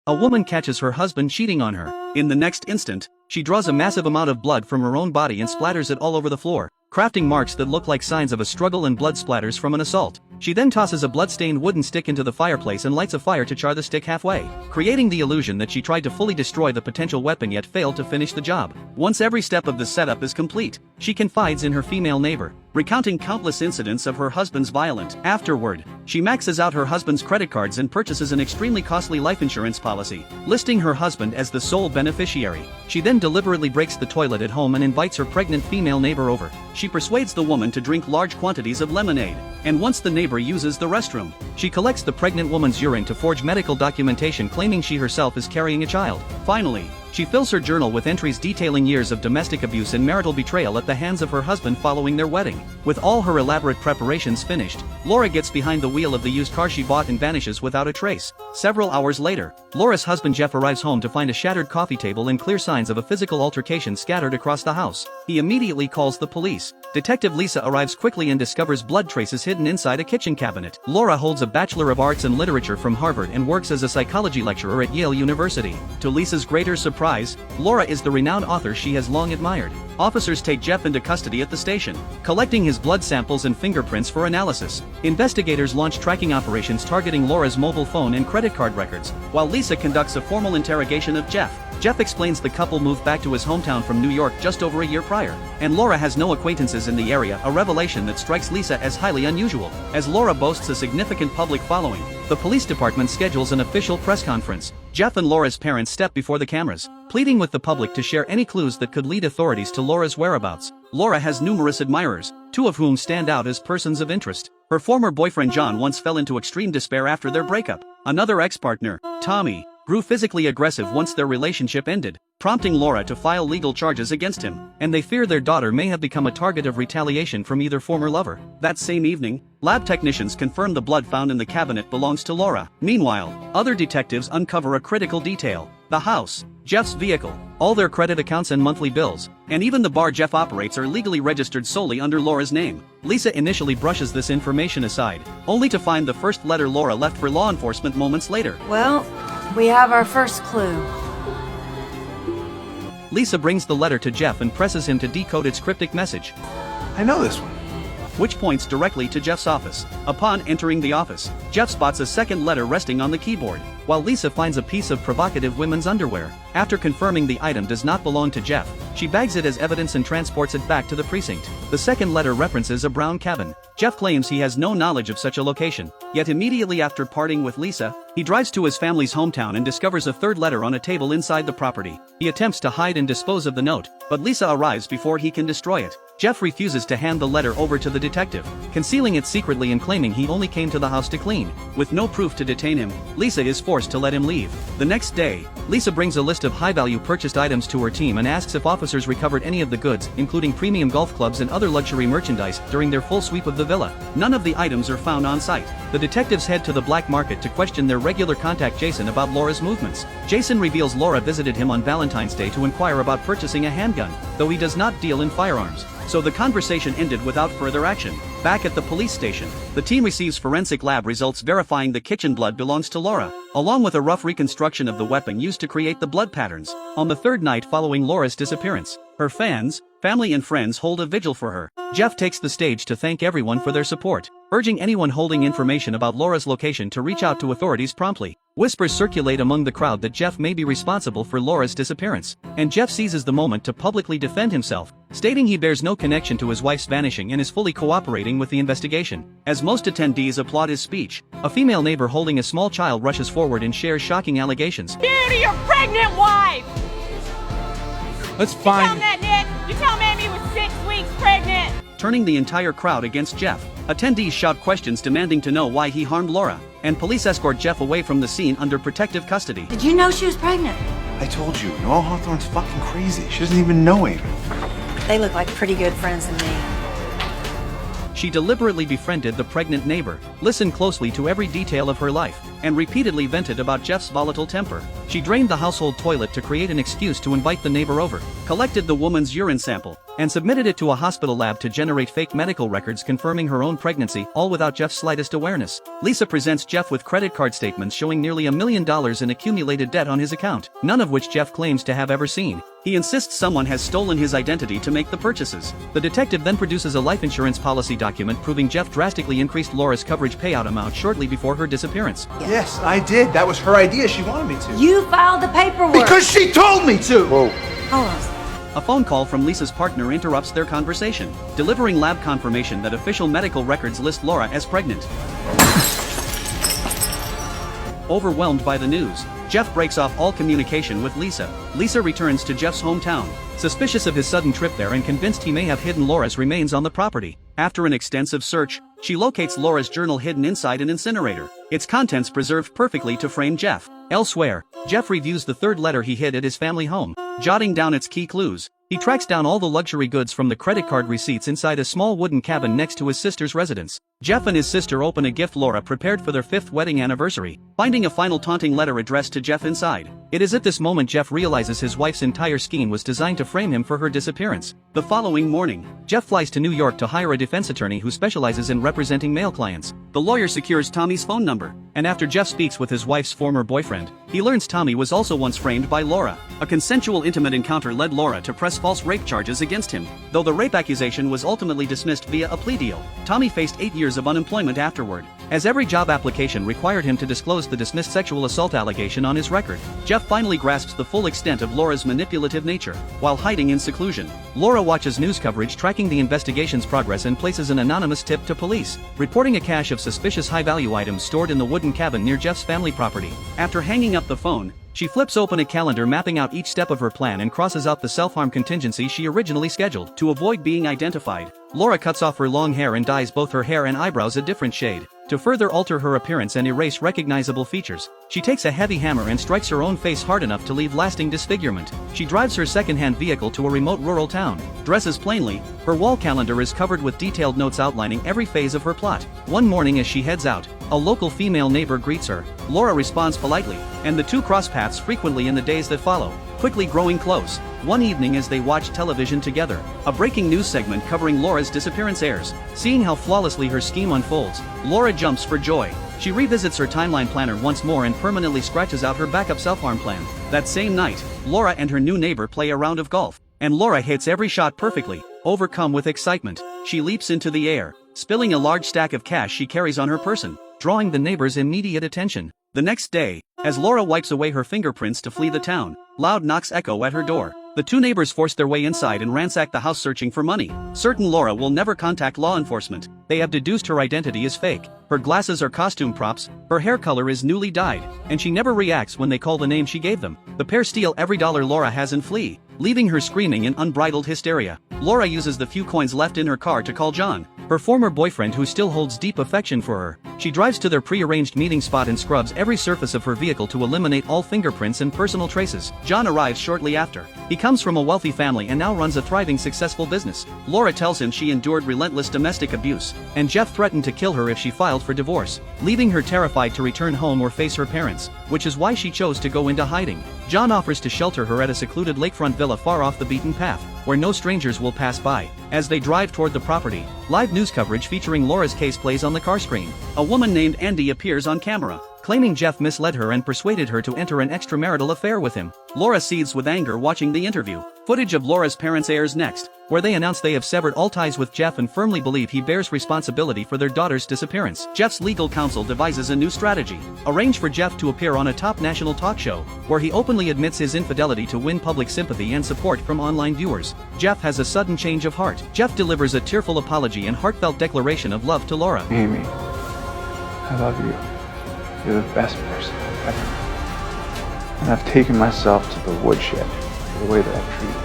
a woman catches her husband cheating on her. In the next instant, she draws a massive amount of blood from her own body and splatters it all over the floor, crafting marks that look like signs of a struggle and blood splatters from an assault. She then tosses a blood-stained wooden stick into the fireplace and lights a fire to char the stick halfway, creating the illusion that she tried to fully destroy the potential weapon yet failed to finish the job. Once every step of the setup is complete, she confides in her female neighbor, recounting countless incidents of her husband's violence. Afterward, she maxes out her husband's credit cards and purchases an extremely costly life insurance policy, listing her husband as the sole beneficiary. She then deliberately breaks the toilet at home and invites her pregnant female neighbor over. She persuades the woman to drink large quantities of lemonade, and once the neighbor uses the restroom, she collects the pregnant woman's urine to forge medical documentation claiming she herself is carrying a child. Finally, she fills her journal with entries detailing years of domestic abuse and marital betrayal at the hands of her husband following their wedding. With all her elaborate preparations finished, Laura gets behind the wheel of the used car she bought and vanishes without a trace. Several hours later, Laura's husband Jeff arrives home to find a shattered coffee table and clear signs of a physical altercation scattered across the house. He immediately calls the police. Detective Lisa arrives quickly and discovers blood traces hidden inside a kitchen cabinet. Laura holds a Bachelor of Arts in Literature from Harvard and works as a psychology lecturer at Yale University. To Lisa's greater surprise, Laura is the renowned author she has long admired. Officers take Jeff into custody at the station, collecting his blood samples and fingerprints for analysis. Investigators launch tracking operations targeting Laura's mobile phone and credit card records, while Lisa conducts a formal interrogation of Jeff. Jeff explains the couple moved back to his hometown from New York just over a year prior, and Laura has no acquaintances in the area, a revelation that strikes Lisa as highly unusual. As Laura boasts a significant public following, the police department schedules an official press conference. Jeff and Laura's parents step before the cameras, pleading with the public to share any clues that could lead authorities to Laura's whereabouts. Laura has numerous admirers, two of whom stand out as persons of interest. Her former boyfriend John once fell into extreme despair after their breakup. Another ex-partner, Tommy, grew physically aggressive once their relationship ended, prompting Laura to file legal charges against him, and they fear their daughter may have become a target of retaliation from either former lover. That same evening, lab technicians confirm the blood found in the cabinet belongs to Laura. Meanwhile, other detectives uncover a critical detail: the house, Jeff's vehicle, all their credit accounts and monthly bills, and even the bar Jeff operates are legally registered solely under Laura's name. Lisa initially brushes this information aside, only to find the first letter Laura left for law enforcement moments later. Well, we have our first clue. Lisa brings the letter to Jeff and presses him to decode its cryptic message. I know this one. Which points directly to Jeff's office. Upon entering the office, Jeff spots a second letter resting on the keyboard, while Lisa finds a piece of provocative women's underwear. After confirming the item does not belong to Jeff, she bags it as evidence and transports it back to the precinct. The second letter references a brown cabin. Jeff claims he has no knowledge of such a location, yet immediately after parting with Lisa, he drives to his family's hometown and discovers a third letter on a table inside the property. He attempts to hide and dispose of the note, but Lisa arrives before he can destroy it. Jeff refuses to hand the letter over to the detective, concealing it secretly and claiming he only came to the house to clean. With no proof to detain him, Lisa is forced to let him leave. The next day, Lisa brings a list of high-value purchased items to her team and asks if officers recovered any of the goods, including premium golf clubs and other luxury merchandise, during their full sweep of the villa. None of the items are found on site. The detectives head to the black market to question their regular contact Jason about Laura's movements. Jason reveals Laura visited him on Valentine's Day to inquire about purchasing a handgun, though he does not deal in firearms. So the conversation ended without further action. Back at the police station, the team receives forensic lab results verifying the kitchen blood belongs to Laura, along with a rough reconstruction of the weapon used to create the blood patterns. On the third night following Laura's disappearance, her fans, family and friends hold a vigil for her. Jeff takes the stage to thank everyone for their support, urging anyone holding information about Laura's location to reach out to authorities promptly. Whispers circulate among the crowd that Jeff may be responsible for Laura's disappearance, and Jeff seizes the moment to publicly defend himself, stating he bears no connection to his wife's vanishing and is fully cooperating with the investigation. As most attendees applaud his speech, a female neighbor holding a small child rushes forward and shares shocking allegations. Due to your pregnant wife! Let's find You tell that, Nick! You tell Mammy was 6 weeks pregnant! Turning the entire crowd against Jeff. Attendees shout questions demanding to know why he harmed Laura, and police escort Jeff away from the scene under protective custody. Did you know she was pregnant? I told you, Noelle Hawthorne's fucking crazy. She doesn't even know him. They look like pretty good friends to me. She deliberately befriended the pregnant neighbor, listened closely to every detail of her life, and repeatedly vented about Jeff's volatile temper. She drained the household toilet to create an excuse to invite the neighbor over, collected the woman's urine sample, and submitted it to a hospital lab to generate fake medical records confirming her own pregnancy, all without Jeff's slightest awareness. Lisa presents Jeff with credit card statements showing nearly $1 million in accumulated debt on his account, none of which Jeff claims to have ever seen. He insists someone has stolen his identity to make the purchases. The detective then produces a life insurance policy document proving Jeff drastically increased Laura's coverage payout amount shortly before her disappearance. Yes, I did. That was her idea. She wanted me to. You filed the paperwork. Because she told me to! Hold on. A phone call from Lisa's partner interrupts their conversation, delivering lab confirmation that official medical records list Laura as pregnant. Overwhelmed by the news, Jeff breaks off all communication with Lisa. Lisa returns to Jeff's hometown, suspicious of his sudden trip there and convinced he may have hidden Laura's remains on the property. After an extensive search, she locates Laura's journal hidden inside an incinerator, its contents preserved perfectly to frame Jeff. Elsewhere, Jeff reviews the third letter he hid at his family home, jotting down its key clues. He tracks down all the luxury goods from the credit card receipts inside a small wooden cabin next to his sister's residence. Jeff and his sister open a gift Laura prepared for their 5th wedding anniversary, finding a final taunting letter addressed to Jeff inside. It is at this moment Jeff realizes his wife's entire scheme was designed to frame him for her disappearance. The following morning, Jeff flies to New York to hire a defense attorney who specializes in representing male clients. The lawyer secures Tommy's phone number, and after Jeff speaks with his wife's former boyfriend, he learns Tommy was also once framed by Laura. A consensual intimate encounter led Laura to press false rape charges against him. Though the rape accusation was ultimately dismissed via a plea deal, Tommy faced 8 years of unemployment afterward, as every job application required him to disclose the dismissed sexual assault allegation on his record. Jeff finally grasps the full extent of Laura's manipulative nature. While hiding in seclusion, Laura watches news coverage tracking the investigation's progress and places an anonymous tip to police, reporting a cache of suspicious high-value items stored in the wooden cabin near Jeff's family property. After hanging up the phone, she flips open a calendar mapping out each step of her plan and crosses out the self-harm contingency she originally scheduled. To avoid being identified, Laura cuts off her long hair and dyes both her hair and eyebrows a different shade, to further alter her appearance and erase recognizable features. She takes a heavy hammer and strikes her own face hard enough to leave lasting disfigurement. She drives her second-hand vehicle to a remote rural town, dresses plainly, her wall calendar is covered with detailed notes outlining every phase of her plot. One morning as she heads out, a local female neighbor greets her. Laura responds politely, and the two cross paths frequently in the days that follow, quickly growing close. One evening as they watch television together, a breaking news segment covering Laura's disappearance airs. Seeing how flawlessly her scheme unfolds, Laura jumps for joy. She revisits her timeline planner once more and permanently scratches out her backup self-harm plan. That same night, Laura and her new neighbor play a round of golf, and Laura hits every shot perfectly. Overcome with excitement, she leaps into the air, spilling a large stack of cash she carries on her person, drawing the neighbor's immediate attention. The next day, as Laura wipes away her fingerprints to flee the town, loud knocks echo at her door. The two neighbors force their way inside and ransack the house searching for money. Certain Laura will never contact law enforcement, they have deduced her identity is fake. Her glasses are costume props, her hair color is newly dyed, and she never reacts when they call the name she gave them. The pair steal every dollar Laura has and flee, leaving her screaming in unbridled hysteria. Laura uses the few coins left in her car to call John, her former boyfriend who still holds deep affection for her. She drives to their pre-arranged meeting spot and scrubs every surface of her vehicle to eliminate all fingerprints and personal traces. John arrives shortly after. He comes from a wealthy family and now runs a thriving successful business. Laura tells him she endured relentless domestic abuse, and Jeff threatened to kill her if she filed for divorce, leaving her terrified to return home or face her parents, which is why she chose to go into hiding. John offers to shelter her at a secluded lakefront villa far off the beaten path, where no strangers will pass by. As they drive toward the property, live news coverage featuring Laura's case plays on the car screen. A woman named Andy appears on camera, claiming Jeff misled her and persuaded her to enter an extramarital affair with him. Laura seethes with anger watching the interview. Footage of Laura's parents airs next, where they announce they have severed all ties with Jeff and firmly believe he bears responsibility for their daughter's disappearance. Jeff's legal counsel devises a new strategy: arrange for Jeff to appear on a top national talk show, where he openly admits his infidelity to win public sympathy and support from online viewers. Jeff has a sudden change of heart. Jeff delivers a tearful apology and heartfelt declaration of love to Laura. Amy, I love you. You're the best person I've ever met. And I've taken myself to the woodshed for the way that I've treated you.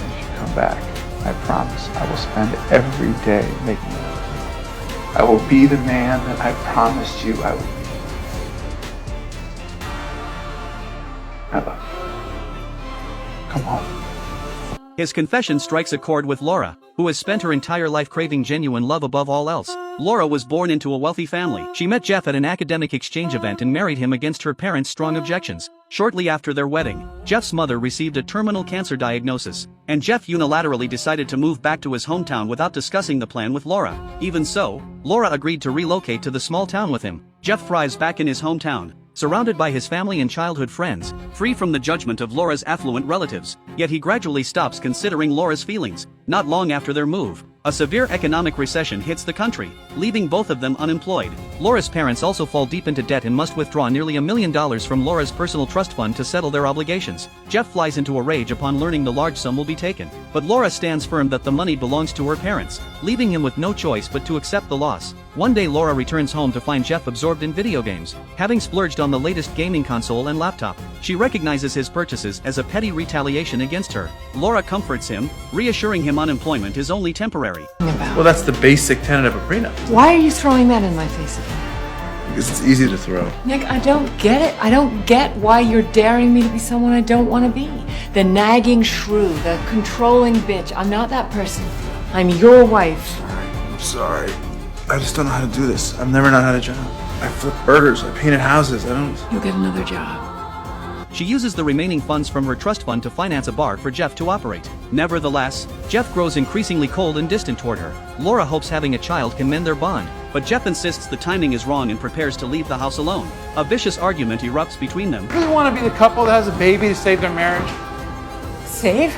And if you come back, I promise I will spend every day making it up. I will be the man that I promised you I would be. I love you. Come home. His confession strikes a chord with Laura, who has spent her entire life craving genuine love above all else. Laura was born into a wealthy family. She met Jeff at an academic exchange event and married him against her parents' strong objections. Shortly after their wedding, Jeff's mother received a terminal cancer diagnosis, and Jeff unilaterally decided to move back to his hometown without discussing the plan with Laura. Even so, Laura agreed to relocate to the small town with him. Jeff thrives back in his hometown, surrounded by his family and childhood friends, free from the judgment of Laura's affluent relatives. Yet he gradually stops considering Laura's feelings. Not long after their move, a severe economic recession hits the country, leaving both of them unemployed. Laura's parents also fall deep into debt and must withdraw nearly $1 million from Laura's personal trust fund to settle their obligations. Jeff flies into a rage upon learning the large sum will be taken, but Laura stands firm that the money belongs to her parents, leaving him with no choice but to accept the loss. One day Laura returns home to find Jeff absorbed in video games, having splurged on the latest gaming console and laptop. She recognizes his purchases as a petty retaliation against her. Laura comforts him, reassuring him unemployment is only temporary. Well, that's the basic tenet of a prenup. Why are you throwing that in my face again? Because it's easy to throw. Nick, I don't get it. I don't get why you're daring me to be someone I don't want to be. The nagging shrew, the controlling bitch. I'm not that person. I'm your wife. I'm sorry. I just don't know how to do this. I've never known how to job. I flip burgers, I painted houses, I don't... You'll get another job. She uses the remaining funds from her trust fund to finance a bar for Jeff to operate. Nevertheless, Jeff grows increasingly cold and distant toward her. Laura hopes having a child can mend their bond, but Jeff insists the timing is wrong and prepares to leave the house alone. A vicious argument erupts between them. You want to be the couple that has a baby to save their marriage? Save?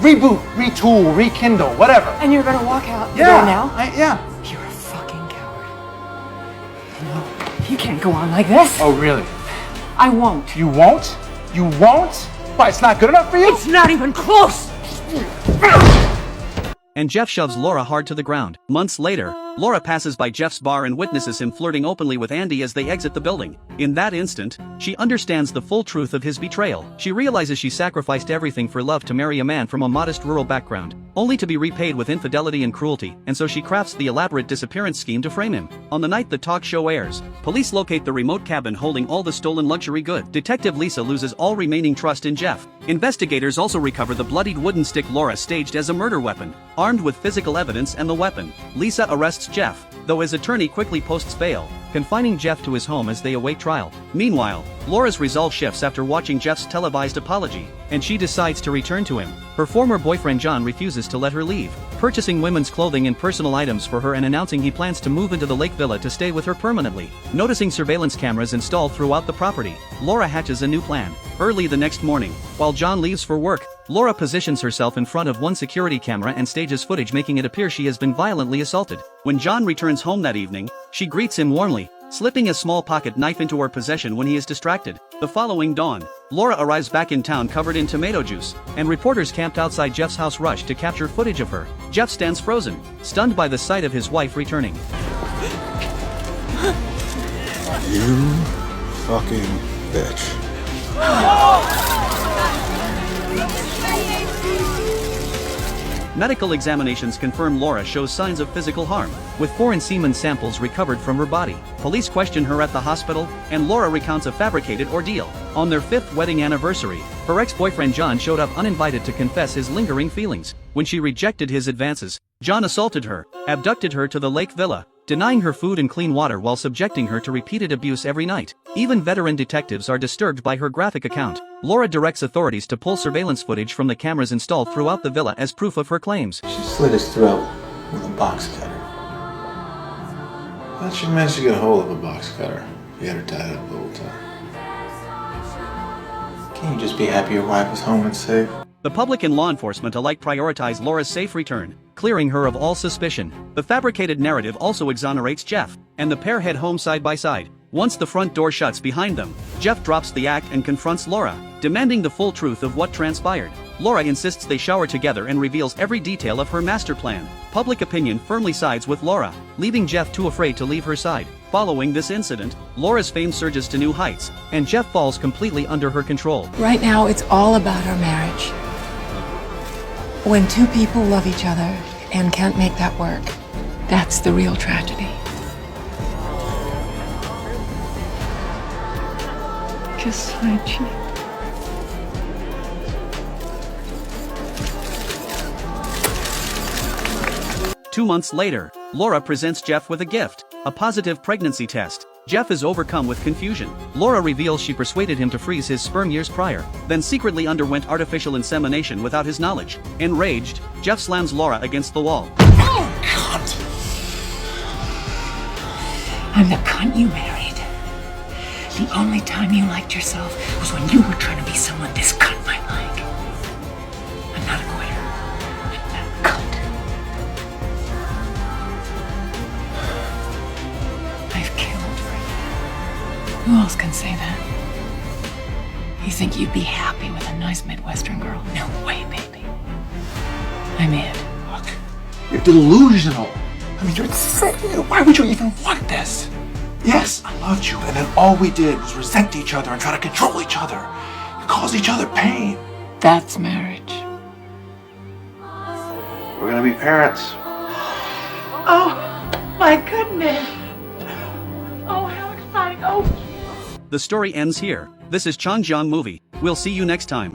Reboot, retool, rekindle, whatever. And you're gonna walk out Yeah. there now? Yeah. You're a fucking coward. No, you can't go on like this. Oh, really? I won't. You won't? You won't? Why, it's not good enough for you? It's not even close. And Jeff shoves Laura hard to the ground. Months later, Laura passes by Jeff's bar and witnesses him flirting openly with Andy as they exit the building. In that instant, she understands the full truth of his betrayal. She realizes she sacrificed everything for love to marry a man from a modest rural background, only to be repaid with infidelity and cruelty, and so she crafts the elaborate disappearance scheme to frame him. On the night the talk show airs, police locate the remote cabin holding all the stolen luxury goods. Detective Lisa loses all remaining trust in Jeff. Investigators also recover the bloodied wooden stick Laura staged as a murder weapon. Armed with physical evidence and the weapon, Lisa arrests Jeff, though his attorney quickly posts bail, confining Jeff to his home as they await trial. Meanwhile, Laura's resolve shifts after watching Jeff's televised apology, and she decides to return to him. Her former boyfriend John refuses to let her leave, purchasing women's clothing and personal items for her and announcing he plans to move into the lake villa to stay with her permanently. Noticing surveillance cameras installed throughout the property, Laura hatches a new plan. Early the next morning, while John leaves for work, Laura positions herself in front of one security camera and stages footage making it appear she has been violently assaulted. When John returns home that evening, she greets him warmly, slipping a small pocket knife into her possession when he is distracted. The following dawn, Laura arrives back in town covered in tomato juice, and reporters camped outside Jeff's house rush to capture footage of her. Jeff stands frozen, stunned by the sight of his wife returning. You fucking bitch. Medical examinations confirm Laura shows signs of physical harm, with foreign semen samples recovered from her body. Police question her at the hospital, and Laura recounts a fabricated ordeal. On their 5th wedding anniversary, her ex-boyfriend John showed up uninvited to confess his lingering feelings. When she rejected his advances, John assaulted her, abducted her to the lake villa, denying her food and clean water while subjecting her to repeated abuse every night. Even veteran detectives are disturbed by her graphic account. Laura directs authorities to pull surveillance footage from the cameras installed throughout the villa as proof of her claims. She slit his throat with a box cutter. How'd she manage to get a hold of a box cutter? He had her tied up the whole time. Can't you just be happy your wife is home and safe? The public and law enforcement alike prioritize Laura's safe return, clearing her of all suspicion. The fabricated narrative also exonerates Jeff, and the pair head home side by side. Once the front door shuts behind them, Jeff drops the act and confronts Laura, demanding the full truth of what transpired. Laura insists they shower together and reveals every detail of her master plan. Public opinion firmly sides with Laura, leaving Jeff too afraid to leave her side. Following this incident, Laura's fame surges to new heights, and Jeff falls completely under her control. Right now, it's all about our marriage. When two people love each other and can't make that work, that's the real tragedy. Kiss my cheek. 2 months later, Laura presents Jeff with a gift, a positive pregnancy test. Jeff is overcome with confusion. Laura reveals she persuaded him to freeze his sperm years prior, then secretly underwent artificial insemination without his knowledge. Enraged, Jeff slams Laura against the wall. Oh, God. I'm the cunt you married. The only time you liked yourself was when you were trying to be someone this cunt might like. I'm not a quitter. I'm not a cunt. I've killed for you. Who else can say that? You think you'd be happy with a nice Midwestern girl? No way, baby. I'm it. Look, you're delusional. I mean, you're insane. Why would you even want this? Yes, I loved you, and then all we did was resent each other and try to control each other and cause each other pain. That's marriage. We're gonna be parents. Oh, my goodness. Oh, how exciting. Oh. The story ends here. This is Changjiang Movie. We'll see you next time.